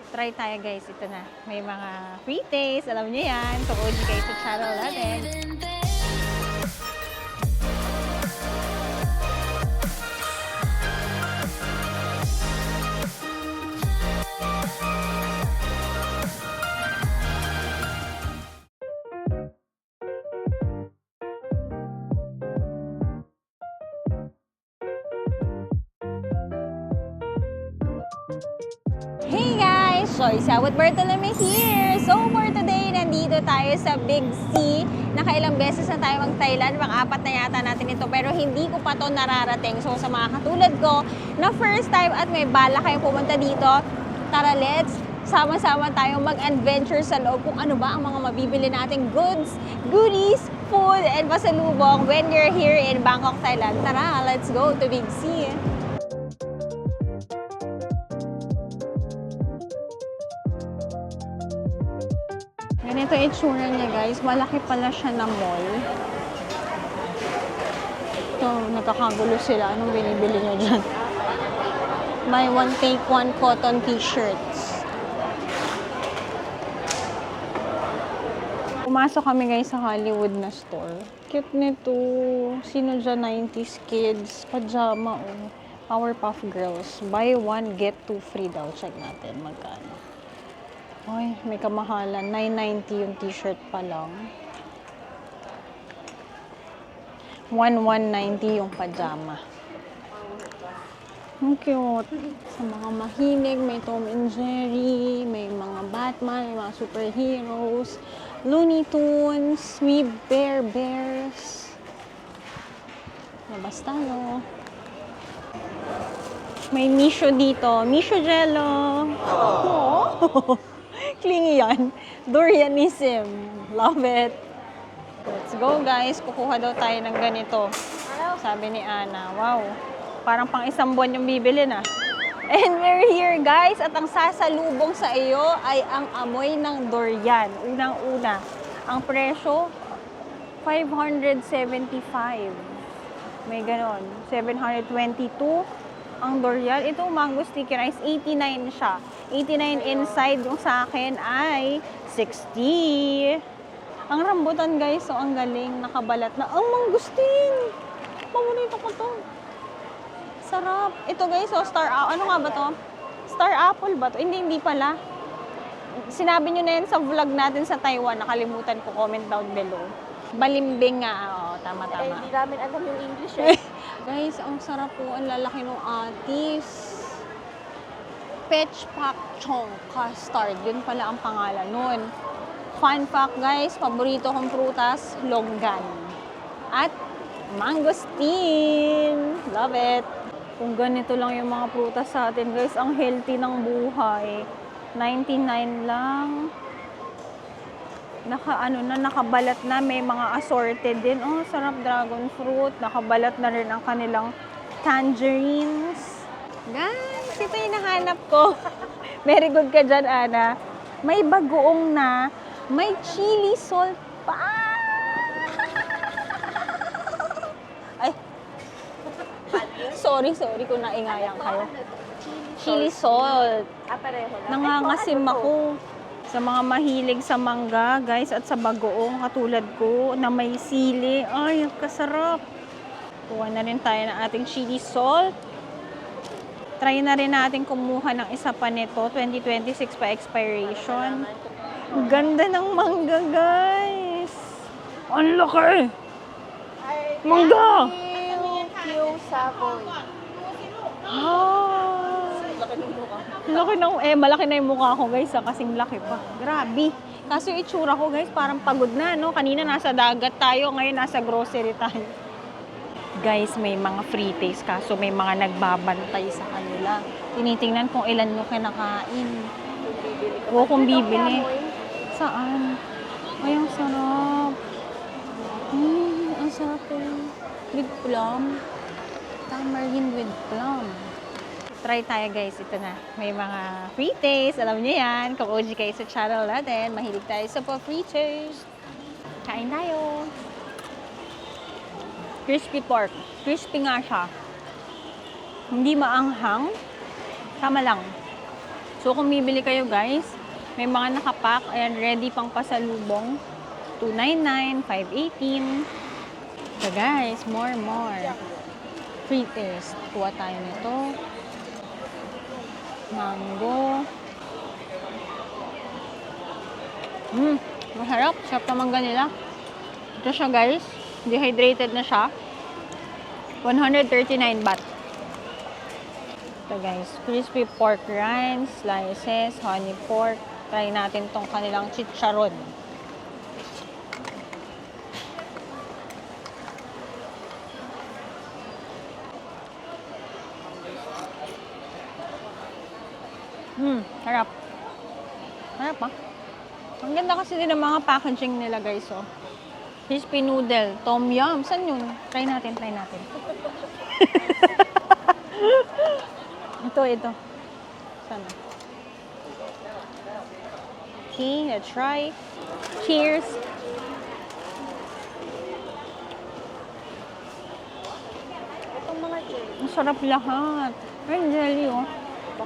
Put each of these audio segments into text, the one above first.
Try tayo guys, ito na. May mga free taste, alam niyo yan. Kung OG kayo sa channel natin. Hey guys! Joyce with Bartolome here! So for today, nandito tayo sa Big C. Nakailang beses na tayo mag-Thailand. Pang-apat na yata natin ito. Pero hindi ko pa to nararating. So sa mga katulad ko na first time at may bala kayong pumunta dito, tara let's sama-sama tayong mag-adventure sa loob kung ano ba ang mga mabibili nating goods, goodies, food, and pasalubong when you're here in Bangkok, Thailand. Tara, let's go to Big C! Ganito itsura niya guys. Malaki pala siya na mall. Ito, nagkakagulo sila. Anong binibili niyo dyan? Buy one, take one cotton t-shirts. Pumasok kami guys sa Hollywood na store. Cute nito. Sino dyan? 90s kids. Pajama oh. Powerpuff Girls. Buy one, get two free daw. Check natin magkano. Ay, may kamahalan. 990 yung t-shirt pa lang. 1190 yung pajama. Ang cute. Sa mga mahilig, may Tom and Jerry, may mga Batman, may mga superheroes, Looney Tunes, We Bear Bears. Labas tayo. May Misho dito. Misho Jello. Oh. Clingy yan. Durianism. Love it. Let's go guys. Kukuha daw tayo ng ganito. Sabi ni Ana. Wow. Parang pang isang buwan yung bibili na. And we're here guys. At ang sasalubong sa iyo ay ang amoy ng durian. Unang-una. Ang presyo, 575. May ganon. 722. Ang durian. Ito, mango sticky rice, 89 siya. 89 inside. Yung sa akin ay 60. Ang rambutan, guys. So, ang galing. Nakabalat na. Ang mangustin! Paborito ko to. Sarap. Ito, guys. So, ano nga ba to? Star apple ba to? Hindi pala. Sinabi nyo na yan sa vlog natin sa Taiwan. Nakalimutan ko. Comment down below. Balimbing nga. Oo, tama-tama. Hindi namin alam yung English eh. Guys, ang sarap po. Ang lalaki ng atis. Pech Pak Chong Custard. Yun pala ang pangalan nun. Fun fact guys, paborito kong prutas, longgan. At mangosteen. Love it. Kung ganito lang yung mga prutas sa atin guys, ang healthy ng buhay. 99 lang. Nakabalat na, may mga assorted din. Oh, sarap, dragon fruit. Nakabalat na rin ang kanilang tangerines. Guys, ito yung nahanap ko. Very good ka dyan, Ana. May bagoong na, may chili salt pa. Ay. Sorry kung naingayan kayo. Chili salt. Pareho lang. Nangangasim ako. Sa mga mahilig sa mangga, guys, at sa bagoong katulad ko na may sili. Ay, kasarap. Kuha na rin tayo ng ating chili salt. Try na rin natin kumuha ng isa pa nito. 2026 pa expiration. Ganda ng mangga, guys. Ang laki! Mangga! Yung Savoy. Malaki na yung mukha ko, guys, kasing laki pa. Grabe. Kaso yung itsura ko, guys, parang pagod na, no? Kanina nasa dagat tayo, ngayon nasa grocery tayo. Guys, may mga free taste, kaso may mga nagbabantay sa kanila. Tinitingnan kung ilan yung kinakain. Huwag kong bibili. Saan? Ay, ang sarap. Ang sarap yun. With plum. Tamarind with plum. Try tayo guys, ito na. May mga free taste, alam niyo yan. Kung OG kayo sa channel natin, mahilig tayo sa free taste. Kain tayo. Crispy pork. Crispy nga siya. Hindi maanghang. Tama lang. So, kung bibili kayo guys, may mga nakapack, ayan, ready pang pasalubong. $2.99, $5.18. So guys, more. Free taste. Kuha tayo nito. Mango. Masarap. Sarap na mangga nila. Ito siya guys. Dehydrated na siya. 139 baht. Ito guys, crispy pork rinds, slices, honey pork. Try natin tong kanilang chicharon. Harap. Harap ah. Ang ganda kasi din ng mga packaging nila guys, oh. Crispy noodle, tom yum. Saan yun? Try natin. Ito. Sana. Okay, let's try. Cheers! Itong mga jelly. Ang sarap lahat. May jelly, oh.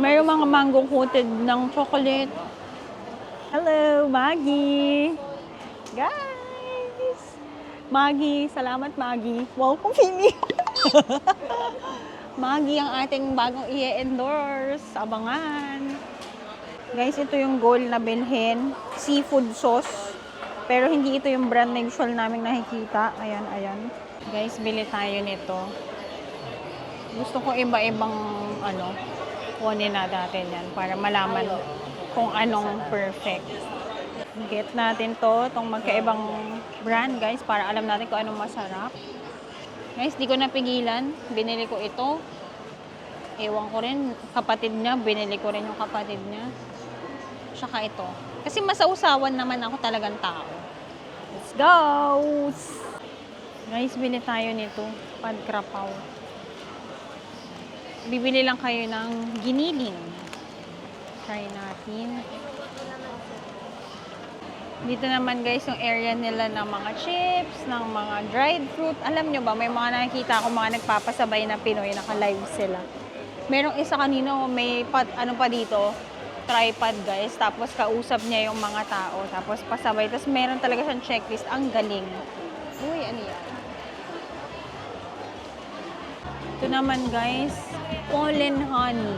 Mayroong mga mango coated ng chocolate. Hello, Maggie! Guys! Maggie, salamat Maggie. Wow, kung pili! Maggie ang ating bagong i-endorse. Abangan! Guys, ito yung goal na bilhin. Seafood sauce. Pero hindi ito yung brand na usual naming nakikita. Ayan. Guys, bili tayo nito. Gusto ko iba-ibang kunin na natin yan para malaman kung anong perfect. Get natin itong magkaibang brand, guys, para alam natin kung anong masarap. Guys, di ko napigilan. Binili ko ito. Ewan ko rin, kapatid niya. Binili ko rin yung kapatid niya. Tsaka ito. Kasi masausawan naman ako talagang tao. Let's go! Guys, bili tayo nito. Pad krapaw. Bibili lang kayo ng giniling. Try natin. Dito naman guys, yung area nila ng mga chips, ng mga dried fruit. Alam nyo ba, may mga nakikita ako mga nagpapasabay na Pinoy, naka-live sila. Merong isa kanino, may pa dito, tripod guys. Tapos kausap niya yung mga tao. Tapos pasabay. Tapos meron talaga siyang checklist. Ang galing. Uy, ano yan? Ito naman guys, pollen honey.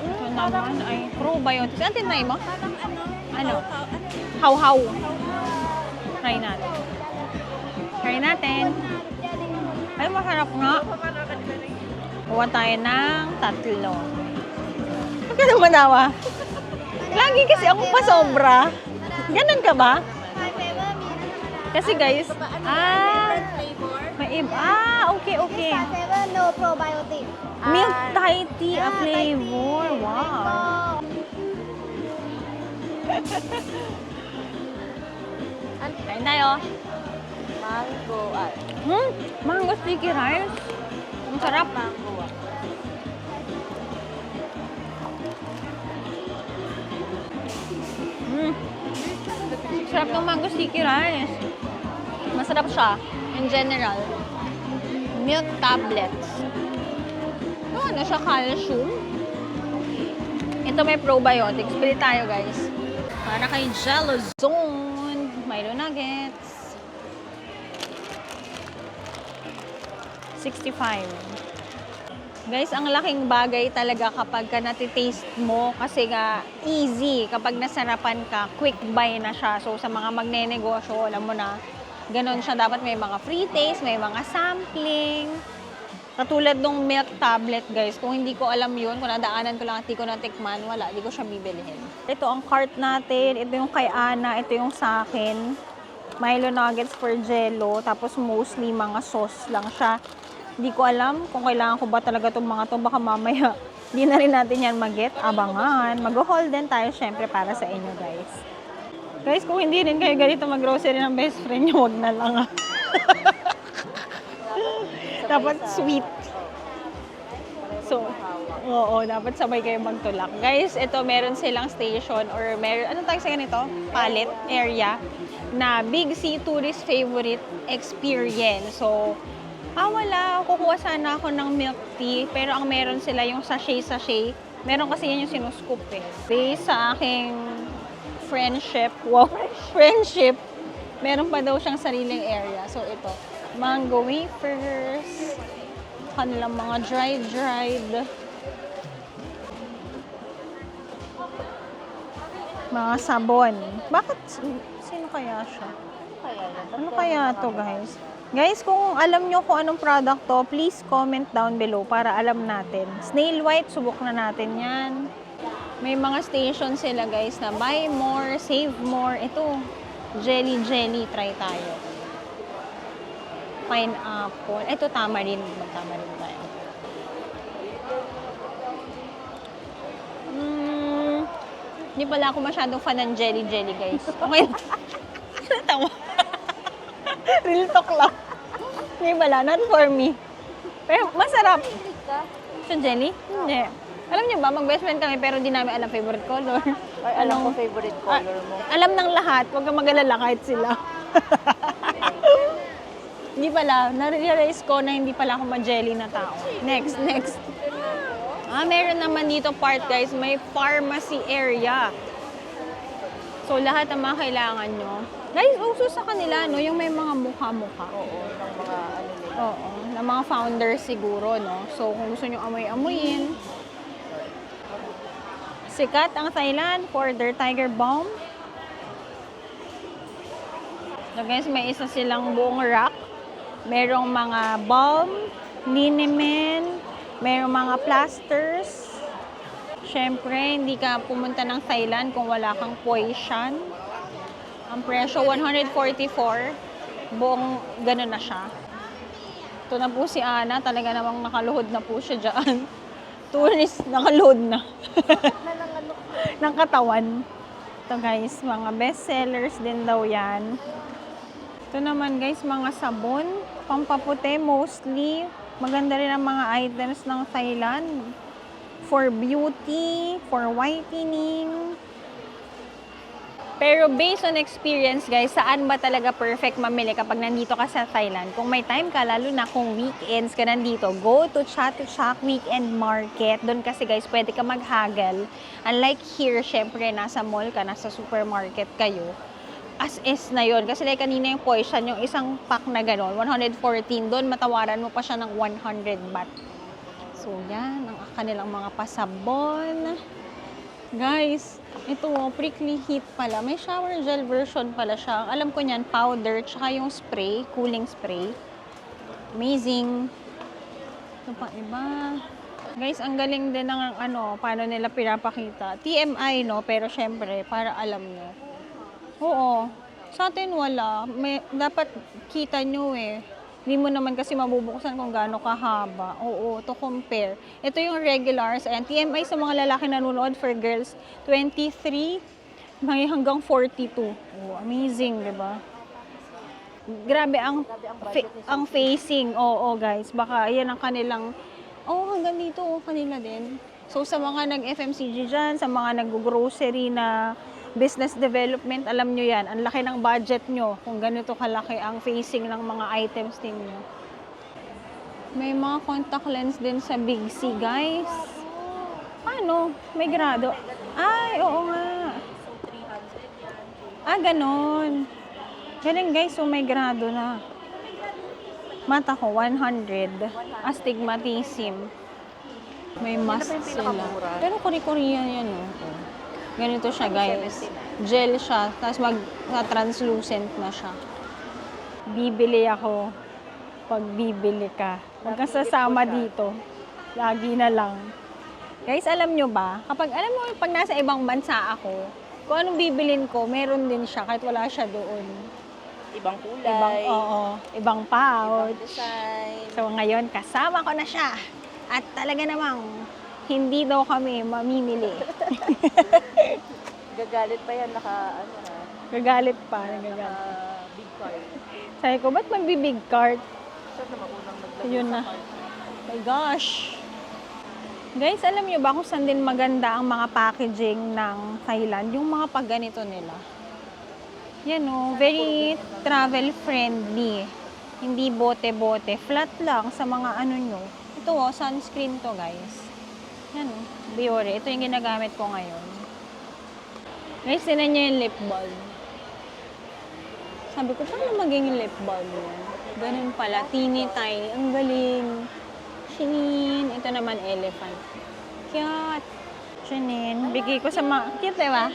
Ito naman ay probiotics. Ano tinay mo? Ano? How? Try natin. Ay, masarap nga. Kuha tayo ng 3. Huwag ka na manawa. Lagi kasi ako pa sobra. Ganun ka ba? Kasi guys, may iba. Okay. No probiotic. Milk Thai tea, a flavor. Wow. Kain tayo. Mango. Mango sticky rice. Ang sarap. Mango. Sarap ng mango sticky rice. Masarap siya, in general. Milk tablets. Ano siya, calcium. Ito may probiotics. Bili tayo, guys. Para kay Jello Zone. Milo Nuggets. 65. Guys, ang laking bagay talaga kapag ka natitaste mo kasi nga easy. Kapag nasarapan ka, quick buy na siya. So, sa mga magne-negosyo, alam mo na, ganun siya. Dapat may mga free taste, may mga sampling. Katulad ng milk tablet, guys. Kung hindi ko alam yun, kung nadaanan ko lang at di ko natikman, wala, di ko siya bibilihin. Ito ang cart natin. Ito yung kay Ana. Ito yung sa akin. Milo Nuggets for Jello. Tapos mostly mga sauce lang siya. Hindi ko alam kung kailangan ko ba talaga itong mga to. Baka mamaya, di na rin natin yan mag-get. Abangan. Mag-haul din tayo syempre para sa inyo, guys. Guys, kung hindi rin kayo ganito mag-grocery ng best friend nyo, wag na lang ah. Dapat sweet. So, oo, dapat sabay kayo magtulak. Guys, ito meron silang station or meron, ano tawag sa ganito? Pallet area na Big C tourist favorite experience. So, wala. Kukuha sana ako ng milk tea. Pero ang meron sila yung sachet-sachet Meron kasi yan yung sinuscoop eh. Based sa aking friendship, wow, friendship, meron pa daw siyang sariling area. So ito, mango wafers, kanilang mga dried, mga sabon. Bakit, sino kaya siya? Ano kaya to, guys? Guys, kung alam nyo kung anong product to, please comment down below para alam natin. Snail White, subok na natin yan. May mga station sila, guys, na buy more, save more. Ito, jelly, try tayo. Pineapple. Ito, tamarind. Mag-tamarind tayo. Hindi pala ako masyadong fan ng jelly, guys. Okay. Tawa. Real talk lang. Hindi pala, not for me. Pero masarap. So, jelly? Hindi. Alam niyo ba, mag-best friend kami pero di namin alam favorite color. Ay, alam ko favorite color mo. Alam ng lahat, huwag kang mag-alala kahit sila. Hindi pala, na-realize ko na hindi pala ako ma-jelly na tao. Next. Meron naman dito part, guys, may pharmacy area. So, lahat ng mga kailangan nyo. Guys, uso sa kanila, no? Yung may mga mukha-mukha. Oo, ng mga ano nila. Oo, ng mga founders siguro, no? So, kung gusto nyo amoy-amoyin. Sikat ang Thailand for their Tiger Balm. So, guys, may isa silang buong rack. Merong mga balm, liniment, merong mga plasters. Siyempre, hindi ka pumunta ng Thailand kung wala kang poison. Ang presyo, 144. Buong gano'n na siya. Ito na po si Ana. Talaga namang nakaluhod na po siya dyan. Tourist, nakaluhod na. ng katawan. Ito guys, mga best sellers din daw yan. Ito naman guys, mga sabon. Pampaputi mostly. Maganda rin ang mga items ng Thailand. For beauty, for whitening. Pero based on experience guys, saan ba talaga perfect mamili kapag nandito ka sa Thailand? Kung may time ka, lalo na kung weekends ka nandito, go to Chatuchak Weekend Market. Doon kasi guys, pwede ka mag-haggle. Unlike here, syempre, nasa mall ka, nasa supermarket kayo. As is na yun. Kasi like kanina yung poison, yung isang pack na gano'n, 114. Doon, matawaran mo pa siya ng 100 baht. So yan, ang kanilang mga pasabon. Guys, ito prickly heat pala. May shower gel version pala siya. Alam ko niyan, powder, tsaka yung spray, cooling spray. Amazing. Ito pa iba. Guys, ang galing din ng paano nila pinapakita. TMI, no? Pero syempre, para alam nyo. Oo. Sa atin wala. Dapat kita nyo eh. Hindi mo naman kasi mabubuksan kung gaano kahaba. Oo, to compare. Ito yung regulars. And TMI sa mga lalaki nanonood, for girls, 23 may hanggang 42. Oh, amazing, di ba? Grabe ang facing. Oo, guys. Baka yan ang kanilang, hanggang dito, kanila din. So, sa mga nag-FMCG dyan, sa mga nag-grocery na business development, alam nyo yan. Ang laki ng budget nyo kung ganito kalaki ang facing ng mga items ninyo. May mga contact lens din sa Big C, guys. Paano? May grado. Ay, oo nga. Ganon. Galing guys, so may grado na. Mata ko, 100. Astigmatism. May mask sila. Pero Korean yan, no? Ganito siya, guys. Gel siya, tapos translucent na siya. Bibili ako pag bibili ka. Huwag kang sasama dito. Lagi na lang. Guys, alam nyo ba? Kapag, alam mo, pag nasa ibang bansa ako, kung anong bibilin ko, meron din siya kahit wala siya doon. Ibang kulay. Ibang pouch. Ibang design. So, ngayon, kasama ko na siya. At talaga namang, hindi daw kami mamimili. Gagalit pa yan, Gagalit pa. big card. Sabi ko, ba't magbibig cart? Saan naman unang naglagay Yun sa na. card? My gosh. Guys, alam nyo ba kung saan din maganda ang mga packaging ng Thailand? Yung mga pagganito nila. Yan o, very travel friendly. Hindi bote-bote. Flat lang sa mga nyo. Ito o, sunscreen to guys. Yan o, Biore. Ito yung ginagamit ko ngayon. Guys, tinan nyo yung lip balm. Sabi ko, paano maging lip balm yan? Ganun pala, teeny tiny. Ang galing. Shinin. Ito naman, elephant. Cute. Shinin. Bigay ko sa mga, cute diba?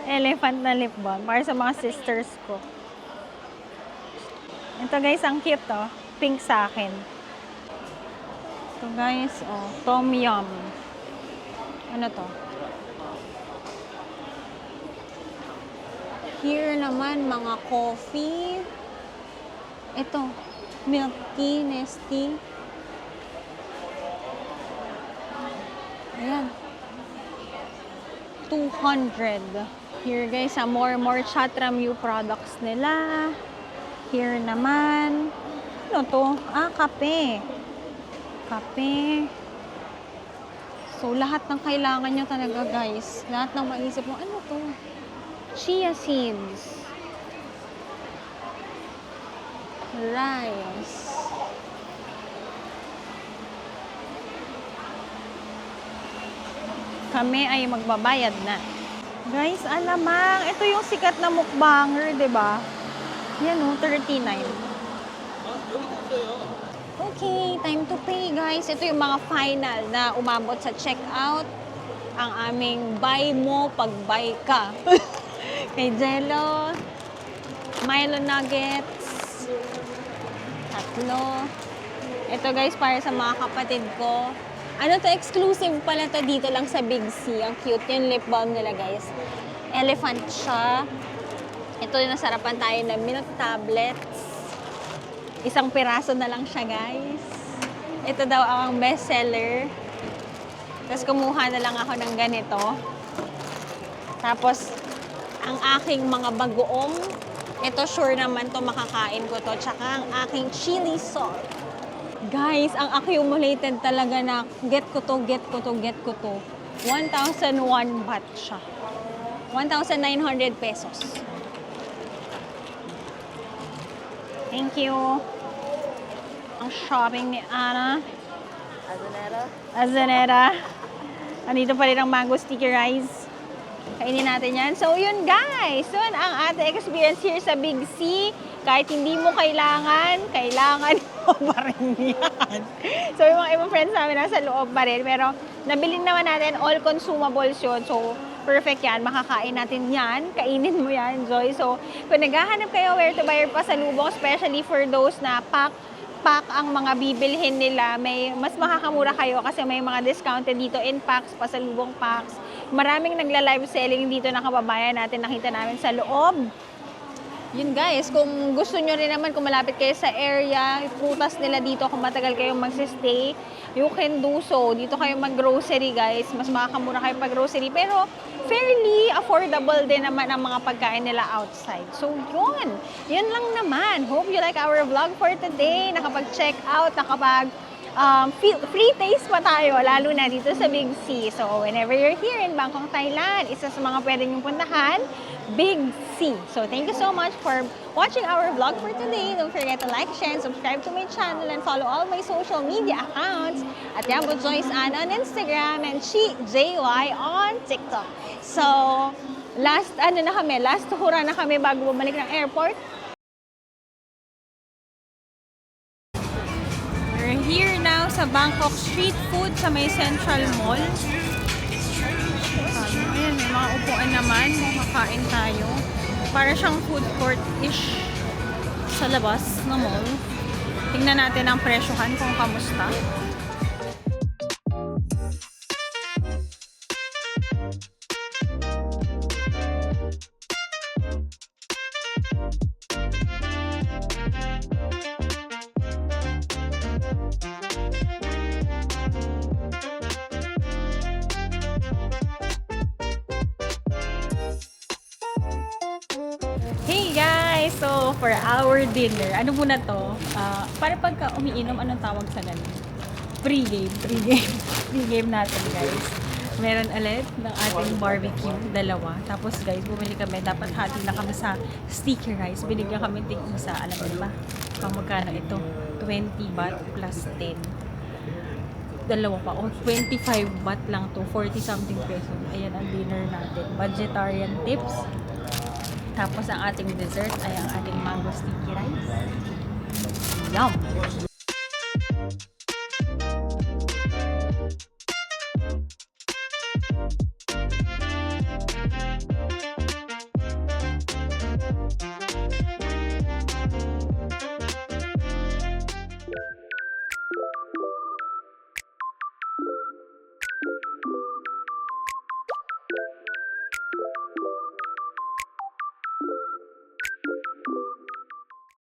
Elephant na lip balm. Para sa mga sisters ko. Ito guys, ang cute to. Pink sa akin. Ito guys, oh, Tom Yum. Ano to? Here naman, mga coffee. Ito, milk tea, Nestea. Ayan. 200. Here guys, more Chatramu products nila. Here naman. Ano to? Ah, kape. Kape. So, lahat ng kailangan nyo talaga, guys. Lahat ng maisip mo, ano to? Chia seeds. Rice. Kami ay magbabayad na. Guys, alamang, ito yung sikat na mukbanger, 'di ba? Yan oh, 39. Okay, time to pay, guys. Ito yung mga final na umabot sa checkout. Ang aming buy mo pag buy ka. Kay Jello, Milo Nuggets, 3. Ito guys, para sa mga kapatid ko. Ano to, exclusive pala to dito lang sa Big C. Ang cute yung lip balm nila guys. Elephant siya. Ito yung nasarapan tayo ng milk tablets. Isang piraso na lang siya guys. Ito daw ang best seller. Tapos kumuha na lang ako ng ganito. Tapos, ang aking mga bagoong, ito sure naman to makakain ko to. Tsaka ang aking chili salt. Guys, ang accumulated talaga na get ko to. 1,001 baht siya. 1,900 pesos. Thank you. Ang shopping ni Ana. Azanera. Andito pa rin ang mango sticky rice. Kainin natin yan. So, yun guys. Yun ang ating experience here sa Big C. Kahit hindi mo kailangan mo pa rin yan. So, yung mga ibang friends namin nasa loob pa rin. Pero, nabili naman natin all consumables yun. So, perfect yan. Makakain natin yan. Kainin mo yan, Joy. So, kung naghahanap kayo where to buy your pasalubong, especially for those na pack ang mga bibilhin nila, may mas makakamura kayo kasi may mga discounted dito in packs, pasalubong packs. Maraming nagla-live selling dito na kababayan natin, nakita namin sa loob. Yun guys, kung gusto nyo rin naman, kung malapit kayo sa area, prutas nila dito, kung matagal kayong magsistay, you can do so. Dito kayo mag-grocery guys, mas makakamura kayo pag-grocery. Pero fairly affordable din naman ang mga pagkain nila outside. So yun, yun lang naman. Hope you like our vlog for today. Nakapag-check out, free taste pa tayo, lalo na dito sa Big C. So, whenever you're here in Bangkok, Thailand, isa sa mga pwede niyong puntahan, Big C. So, thank you so much for watching our vlog for today. Don't forget to like, share, and subscribe to my channel and follow all my social media accounts at Yambo Joyce Ann on Instagram and Chi JY on TikTok. So, last hura na kami bago bumalik ng airport. We're here now sa Bangkok Street Food sa may Central Mall. Ayan, may mga upuan naman. Makakain tayo. Para siyang food court-ish sa labas ng mall. Tingnan natin ang presyohan kung kamusta. Hey guys! So, for our dinner, ano muna to? Para pagka umiinom, anong tawag sa ganun? Pre-game. Pre-game natin guys. Meron ulit ng ating barbecue, 2. Tapos guys, bumili kami. Dapat hati na kami sa sticky rice. Binigyan kami tig-isa. Alam mo ba? Pang magkano ito? 20 baht plus 10. dalawa pa. O, 25 baht lang to. 40 something pesos. Ayan ang dinner natin. Vegetarian tips. Tapos ang ating dessert ay ang ating mango sticky rice. Yum!